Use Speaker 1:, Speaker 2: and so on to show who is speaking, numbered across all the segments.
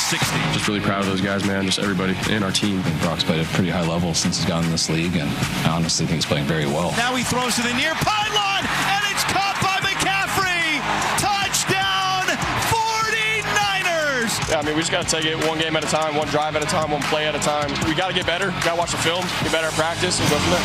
Speaker 1: 60.
Speaker 2: Just really proud of those guys, man. Just everybody in our team.
Speaker 3: I think Brock's played at a pretty high level since he's gotten in this league, and I honestly think he's playing very well.
Speaker 1: Now he throws to the near pylon, and it's caught by McCaffrey. Touchdown, 49ers.
Speaker 2: Yeah, I mean, we just got to take it one game at a time, one drive at a time, one play at a time. We got to get better. Got to watch the film, get better at practice, and go from there.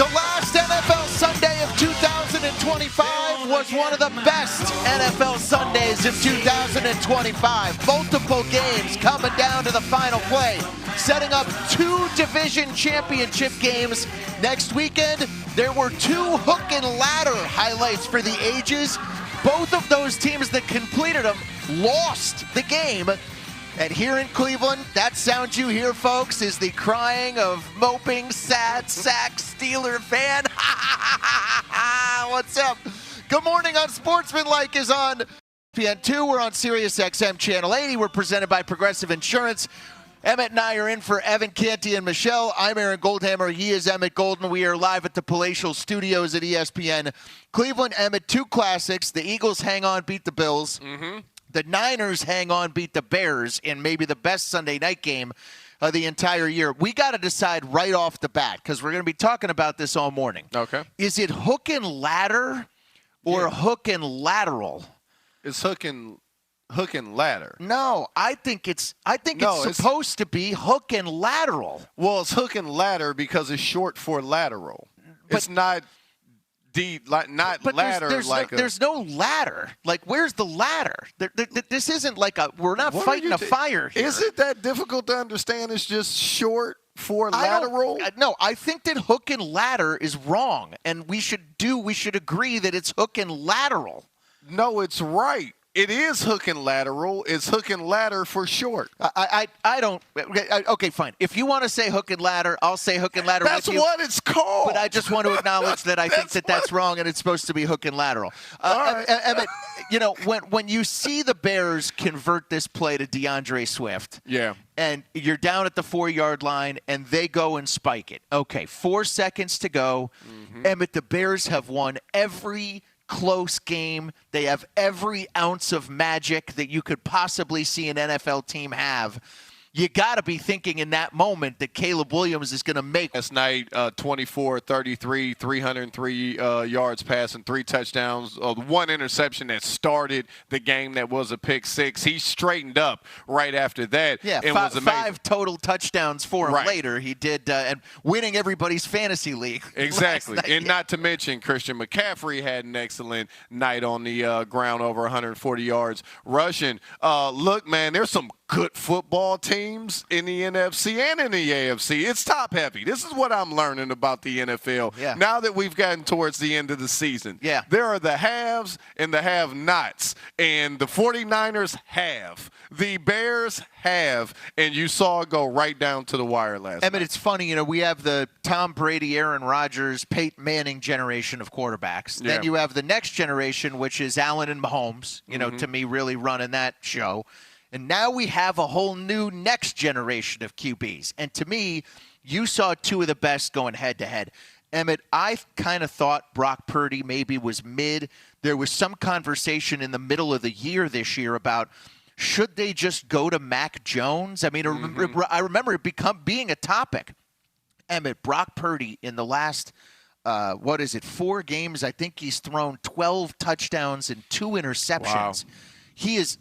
Speaker 4: The last NFL Sunday of 2025 was one of the best NFL Sundays of 2025. Multiple games coming down to the final play, setting up 2 division championship games next weekend. There were 2 hook and ladder highlights for the ages. Both of those teams that completed them lost the game. And here in Cleveland, that sound you hear, folks, is the crying of moping, sad sack Steeler fan. What's up? Good Morning Unsportsmanlike is on ESPN2. We're on Sirius XM Channel 80. We're presented by Progressive Insurance. Emmett and I are in for Evan, Canty, and Michelle. I'm Aaron Goldhammer. He is Emmett Golden. We are live at the Palatial Studios at ESPN. Cleveland, Emmett, 2 classics. The Eagles hang on, beat the Bills. The Niners hang on, beat the Bears in maybe the best Sunday night game of the entire year. We got to decide right off the bat, because we're going to be talking about this all morning.
Speaker 5: Okay.
Speaker 4: Is it hook and ladder or hook and lateral?
Speaker 5: It's hook and ladder.
Speaker 4: No, I think it's supposed to be hook and lateral.
Speaker 5: Well, it's hook and ladder because it's short for lateral. It's not ladder.
Speaker 4: There's no ladder. Like, where's the ladder? This isn't like we're not fighting a fire here.
Speaker 5: Is it that difficult to understand? It's just short for lateral?
Speaker 4: No, I think that hook and ladder is wrong, and we should agree that it's hook and lateral.
Speaker 5: No, it's right. It is hook and lateral. It's hook and ladder for short.
Speaker 4: I don't. Okay, fine. If you want to say hook and ladder, I'll say hook and ladder.
Speaker 5: That's what it's called.
Speaker 4: But I just want to acknowledge that I think that's wrong, and it's supposed to be hook and lateral. Emmett, when you see the Bears convert this play to DeAndre Swift, and you're down at the 4-yard line, and they go and spike it. Okay, 4 seconds to go. Emmett, the Bears have won every close game. They have every ounce of magic that you could possibly see an NFL team have. You got to be thinking in that moment that Caleb Williams is going to make.
Speaker 5: Last night, 24-33, 303 yards passing, 3 touchdowns, 1 interception that started the game that was a pick 6. He straightened up right after that.
Speaker 4: Yeah,
Speaker 5: and was
Speaker 4: 5 total touchdowns for him later. He did, and winning everybody's fantasy league.
Speaker 5: Exactly. And not to mention, Christian McCaffrey had an excellent night on the ground, over 140 yards rushing. Look, man, there's some good football teams in the NFC and in the AFC. It's top heavy. This is what I'm learning about the NFL. Now that we've gotten towards the end of the season. There are the haves and the have-nots. And the 49ers have. The Bears have. And you saw it go right down to the wire last night.
Speaker 4: It's funny, we have the Tom Brady, Aaron Rodgers, Peyton Manning generation of quarterbacks. Then you have the next generation, which is Allen and Mahomes, to me, really running that show. And now we have a whole new next generation of QBs. And to me, you saw 2 of the best going head-to-head. Emmett, I kind of thought Brock Purdy maybe was mid. There was some conversation in the middle of the year this year about should they just go to Mac Jones? I mean, I remember it being a topic. Emmett, Brock Purdy in the last 4 games, I think he's thrown 12 touchdowns and 2 interceptions. Wow. He is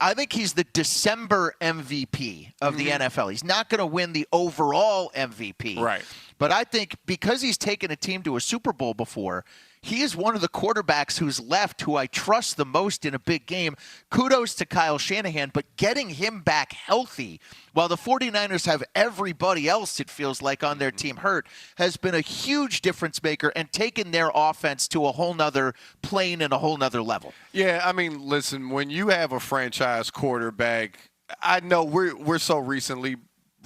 Speaker 4: I think he's the December MVP of the NFL. He's not going to win the overall MVP.
Speaker 5: Right.
Speaker 4: But I think because he's taken a team to a Super Bowl before, he is one of the quarterbacks who's left who I trust the most in a big game. Kudos to Kyle Shanahan, but getting him back healthy while the 49ers have everybody else, it feels like, on their team hurt, has been a huge difference maker and taken their offense to a whole nother plane and a whole nother level.
Speaker 5: Yeah, I mean, listen, when you have a franchise quarterback, I know we're so recently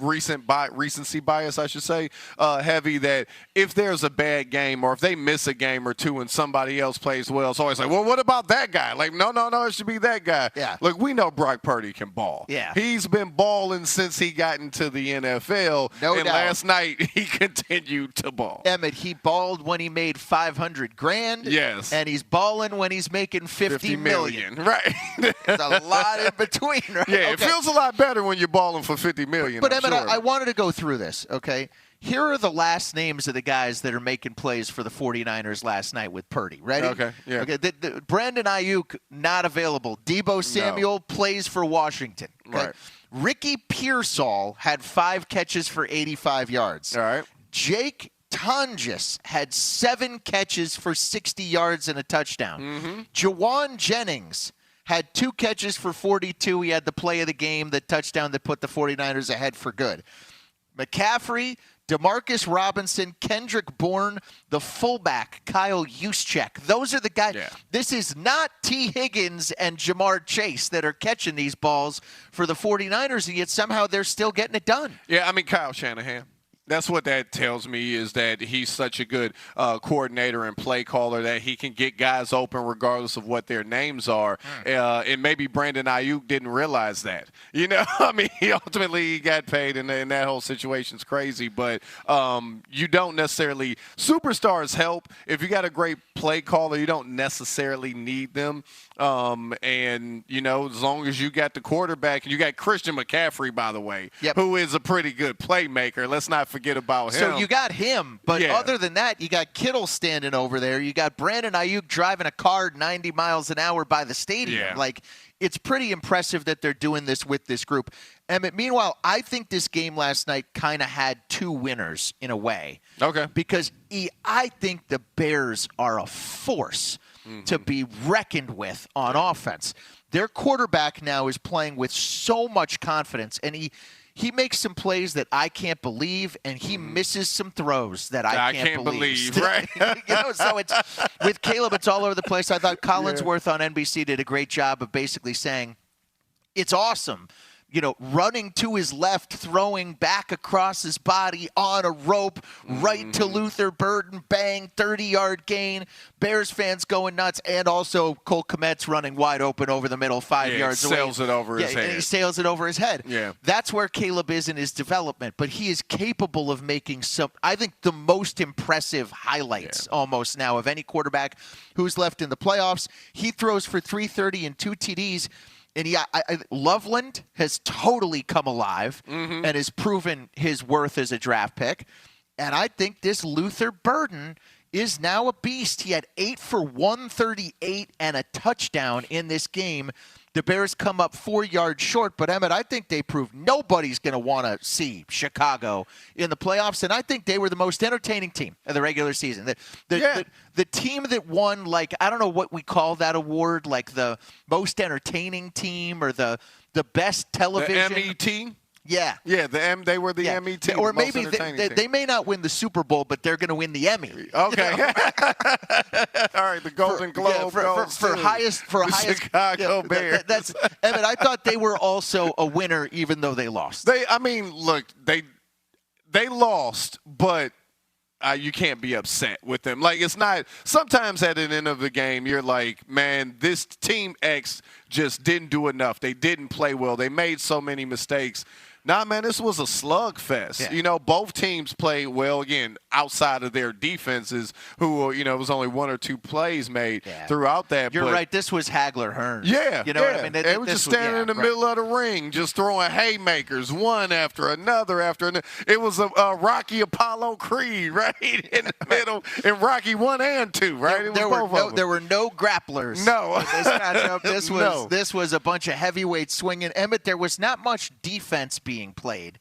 Speaker 5: recency bias, I should say, heavy, that if there's a bad game or if they miss a game or two and somebody else plays well, it's always like, well, what about that guy? Like, no, it should be that guy.
Speaker 4: Yeah.
Speaker 5: Look, we know Brock Purdy can ball.
Speaker 4: Yeah.
Speaker 5: He's been balling since he got into the NFL.
Speaker 4: No
Speaker 5: and
Speaker 4: doubt.
Speaker 5: last night he continued to ball.
Speaker 4: Emmett, he balled when he made $500,000.
Speaker 5: Yes.
Speaker 4: And he's balling when he's making $50 million.
Speaker 5: Right.
Speaker 4: There's a lot in between, right?
Speaker 5: Yeah, it feels a lot better when you're balling for $50 million.
Speaker 4: But Emmett,
Speaker 5: sure.
Speaker 4: I wanted to go through this, okay? Here are the last names of the guys that are making plays for the 49ers last night with Purdy. Ready?
Speaker 5: Okay, yeah.
Speaker 4: Okay, Brandon Ayuk, not available. Debo Samuel plays for Washington. Okay?
Speaker 5: Right.
Speaker 4: Ricky Pearsall had 5 catches for 85 yards.
Speaker 5: All right.
Speaker 4: Jake Tonjes had 7 catches for 60 yards and a touchdown.
Speaker 5: Mm-hmm.
Speaker 4: Jawan Jennings had 2 catches for 42. He had the play of the game, the touchdown that put the 49ers ahead for good. McCaffrey, Demarcus Robinson, Kendrick Bourne, the fullback, Kyle Juszczyk. Those are the guys.
Speaker 5: Yeah.
Speaker 4: This is not T. Higgins and Jamar Chase that are catching these balls for the 49ers, and yet somehow they're still getting it done.
Speaker 5: Yeah, I mean, Kyle Shanahan. That's what that tells me, is that he's such a good coordinator and play caller that he can get guys open regardless of what their names are. And maybe Brandon Ayuk didn't realize that. You know, I mean, he ultimately got paid, and that whole situation's crazy. But you don't necessarily – superstars help. If you got a great play caller, you don't necessarily need them. And, you know, as long as you got the quarterback, and you got Christian McCaffrey, by the way, who is a pretty good playmaker. Let's not forget about him.
Speaker 4: So you got him, but other than that, you got Kittle standing over there. You got Brandon Ayuk driving a car 90 miles an hour by the stadium.
Speaker 5: Yeah.
Speaker 4: Like, it's pretty impressive that they're doing this with this group. Emmett, meanwhile, I think this game last night kind of had 2 winners in a way.
Speaker 5: Okay.
Speaker 4: Because I think the Bears are a force to be reckoned with on offense. Their quarterback now is playing with so much confidence, and he makes some plays that I can't believe, and he misses some throws that I can't believe.
Speaker 5: Right?
Speaker 4: You know, so it's with Caleb, it's all over the place. I thought Collinsworth on NBC did a great job of basically saying it's awesome. You know, running to his left, throwing back across his body on a rope, right to Luther Burden, bang, 30-yard gain. Bears fans going nuts, and also Cole Kmet's running wide open over the middle, 5 yards away.
Speaker 5: Sails it over his head.
Speaker 4: He sails it over his head.
Speaker 5: Yeah.
Speaker 4: That's where Caleb is in his development, but he is capable of making some, I think, the most impressive highlights almost now of any quarterback who's left in the playoffs. He throws for 330 and 2 TDs. And Loveland has totally come alive and has proven his worth as a draft pick. And I think this Luther Burden is now a beast. He had 8 for 138 and a touchdown in this game. The Bears come up 4 yards short, but Emmett, I think they proved nobody's going to want to see Chicago in the playoffs, and I think they were the most entertaining team of the regular season. The team that won, like, I don't know what we call that award, like the most entertaining team or the best television.
Speaker 5: The MET?
Speaker 4: Yeah.
Speaker 5: Yeah, they were the MET.
Speaker 4: Or maybe they may not win the Super Bowl, but they're going to win the Emmy.
Speaker 5: Okay. You know? All right, the Golden Globe
Speaker 4: for highest
Speaker 5: Chicago Bears.
Speaker 4: That's Emmett, I thought they were also a winner even though they lost.
Speaker 5: They lost, but you can't be upset with them. Like, it's not – sometimes at the end of the game, you're like, man, this team X just didn't do enough. They didn't play well. They made so many mistakes. Nah, man, this was a slugfest.
Speaker 4: Yeah.
Speaker 5: You know, both teams played well, again, outside of their defenses, who, you know, it was only 1 or 2 plays made throughout that.
Speaker 4: You're right. This was Hagler-Hearns.
Speaker 5: Yeah.
Speaker 4: You know what I mean?
Speaker 5: They were just standing in the middle of the ring, just throwing haymakers, one after another after another. It was a Rocky Apollo Creed, right, in the middle, in Rocky 1 and 2, right?
Speaker 4: There were no grapplers.
Speaker 5: No.
Speaker 4: In this matchup. This was a bunch of heavyweights swinging. Emmett, there was not much defense being played.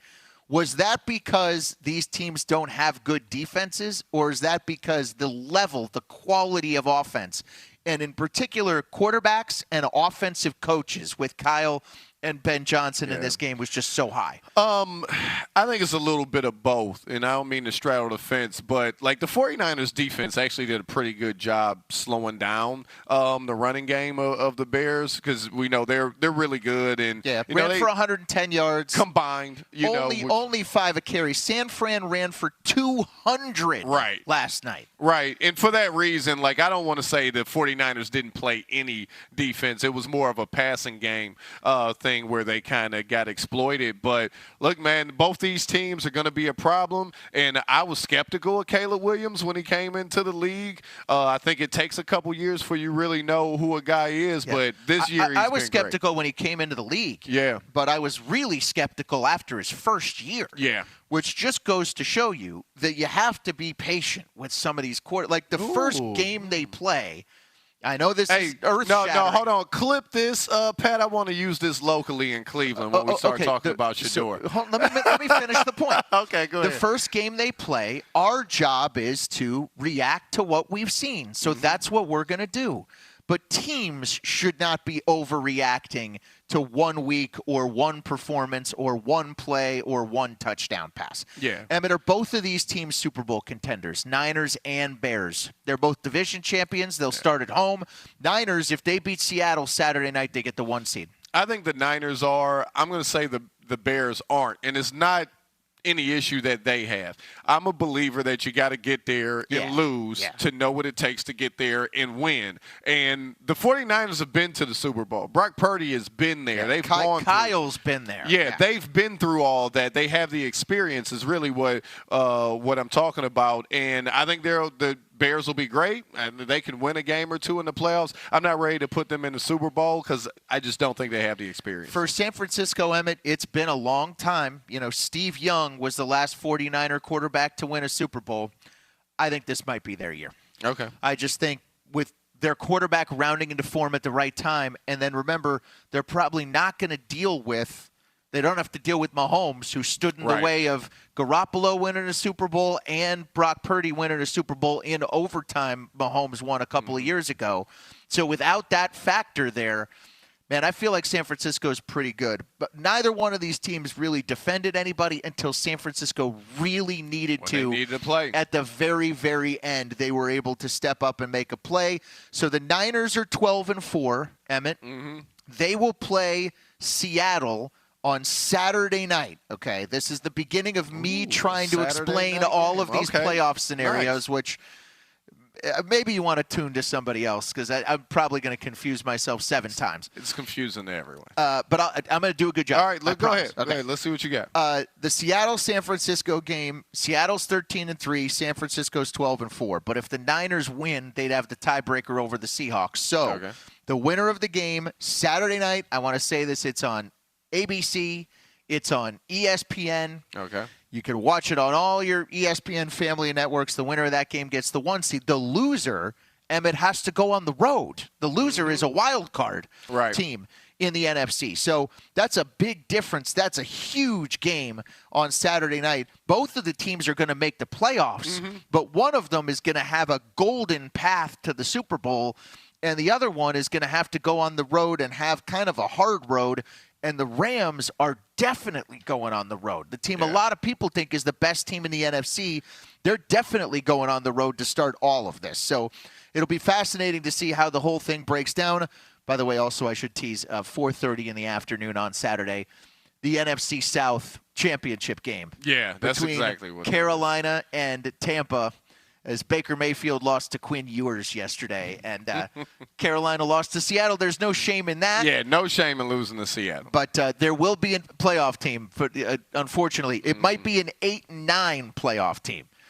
Speaker 4: Was that because these teams don't have good defenses, or is that because the level, the quality of offense, and in particular quarterbacks and offensive coaches with Kyle and Ben Johnson in this game was just so high?
Speaker 5: I think it's a little bit of both, and I don't mean to straddle the fence, but like the 49ers defense actually did a pretty good job slowing down the running game of the Bears, because we know they're really good, and
Speaker 4: ran for 110 yards
Speaker 5: combined.
Speaker 4: Only 5 a carry. San Fran ran for 200 last night.
Speaker 5: Right, and for that reason, like I don't want to say the 49ers didn't play any defense. It was more of a passing game thing where they kind of got exploited. But look, man, both these teams are going to be a problem, and I was skeptical of Caleb Williams when he came into the league. I think it takes a couple years for you really know who a guy is, but this year
Speaker 4: I was skeptical when he came into the league.
Speaker 5: Yeah.
Speaker 4: But I was really skeptical after his first year.
Speaker 5: Yeah.
Speaker 4: Which just goes to show you that you have to be patient with some of these quarters. Like the first game they play, I know this is earth-shattering.
Speaker 5: No, hold on. Clip this, Pat. I want to use this locally in Cleveland when we start talking about Shador.
Speaker 4: Let me finish the point.
Speaker 5: Okay, go ahead.
Speaker 4: The first game they play, our job is to react to what we've seen. So that's what we're going to do. But teams should not be overreacting to 1 week or one performance or one play or one touchdown pass.
Speaker 5: Yeah.
Speaker 4: Emmett, are both of these teams Super Bowl contenders, Niners and Bears? They're both division champions. They'll start at home. Niners, if they beat Seattle Saturday night, they get the 1 seed.
Speaker 5: I think the Niners are. I'm going to say the Bears aren't. And it's not any issue that they have. I'm a believer that you got to get there and lose to know what it takes to get there and win. And the 49ers have been to the Super Bowl. Brock Purdy has been there. They've gone
Speaker 4: Kyle's been there.
Speaker 5: Yeah, they've been through all that. They have the experience is really what I'm talking about. And I think the Bears will be great, and they can win a game or two in the playoffs. I'm not ready to put them in the Super Bowl because I just don't think they have the experience.
Speaker 4: For San Francisco, Emmett, it's been a long time. You know, Steve Young was the last 49er quarterback to win a Super Bowl. I think this might be their year.
Speaker 5: Okay.
Speaker 4: I just think with their quarterback rounding into form at the right time, and then remember, they're probably not going to deal with – they don't have to deal with Mahomes, who stood in the way of Garoppolo winning a Super Bowl and Brock Purdy winning a Super Bowl in overtime. Mahomes won a couple of years ago. So without that factor there, man, I feel like San Francisco is pretty good. But neither one of these teams really defended anybody until San Francisco really needed to.
Speaker 5: They needed to play.
Speaker 4: At the very, very end, they were able to step up and make a play. So the Niners are 12-4, Emmett. They will play Seattle on Saturday night, okay? This is the beginning of me trying to explain all of these playoff sescenarios, which maybe you want to tune to somebody else because I'm probably going to confuse myself 7 times.
Speaker 5: It's confusing to everyone.
Speaker 4: But I'm going to do a good job.
Speaker 5: All right, go ahead.
Speaker 4: Okay.
Speaker 5: Okay, let's see what you got.
Speaker 4: The Seattle-San Francisco game, Seattle's 13-3, San Francisco's 12-4. But if the Niners win, they'd have the tiebreaker over the Seahawks. So the winner of the game, Saturday night, I want to say this, it's on ABC, it's on ESPN.
Speaker 5: Okay.
Speaker 4: You can watch it on all your ESPN family networks. The winner of that game gets the 1 seed. The loser, Emmett, has to go on the road. The loser is a wild card team in the NFC. So that's a big difference. That's a huge game on Saturday night. Both of the teams are going to make the playoffs, but one of them is going to have a golden path to the Super Bowl, and the other one is going to have to go on the road and have kind of a hard road. And the Rams are definitely going on the road. The team a lot of people think is the best team in the NFC. They're definitely going on the road to start all of this. So it'll be fascinating to see how the whole thing breaks down. By the way, also I should tease 4:30 in the afternoon on Saturday, the NFC South championship game.
Speaker 5: Yeah, that's
Speaker 4: between
Speaker 5: exactly what
Speaker 4: Carolina and Tampa. As Baker Mayfield lost to Quinn Ewers yesterday, and Carolina lost to Seattle. There's no shame in that.
Speaker 5: Yeah, no shame in losing to Seattle.
Speaker 4: But there will be a playoff team. Unfortunately, it might be an 8-9 playoff team.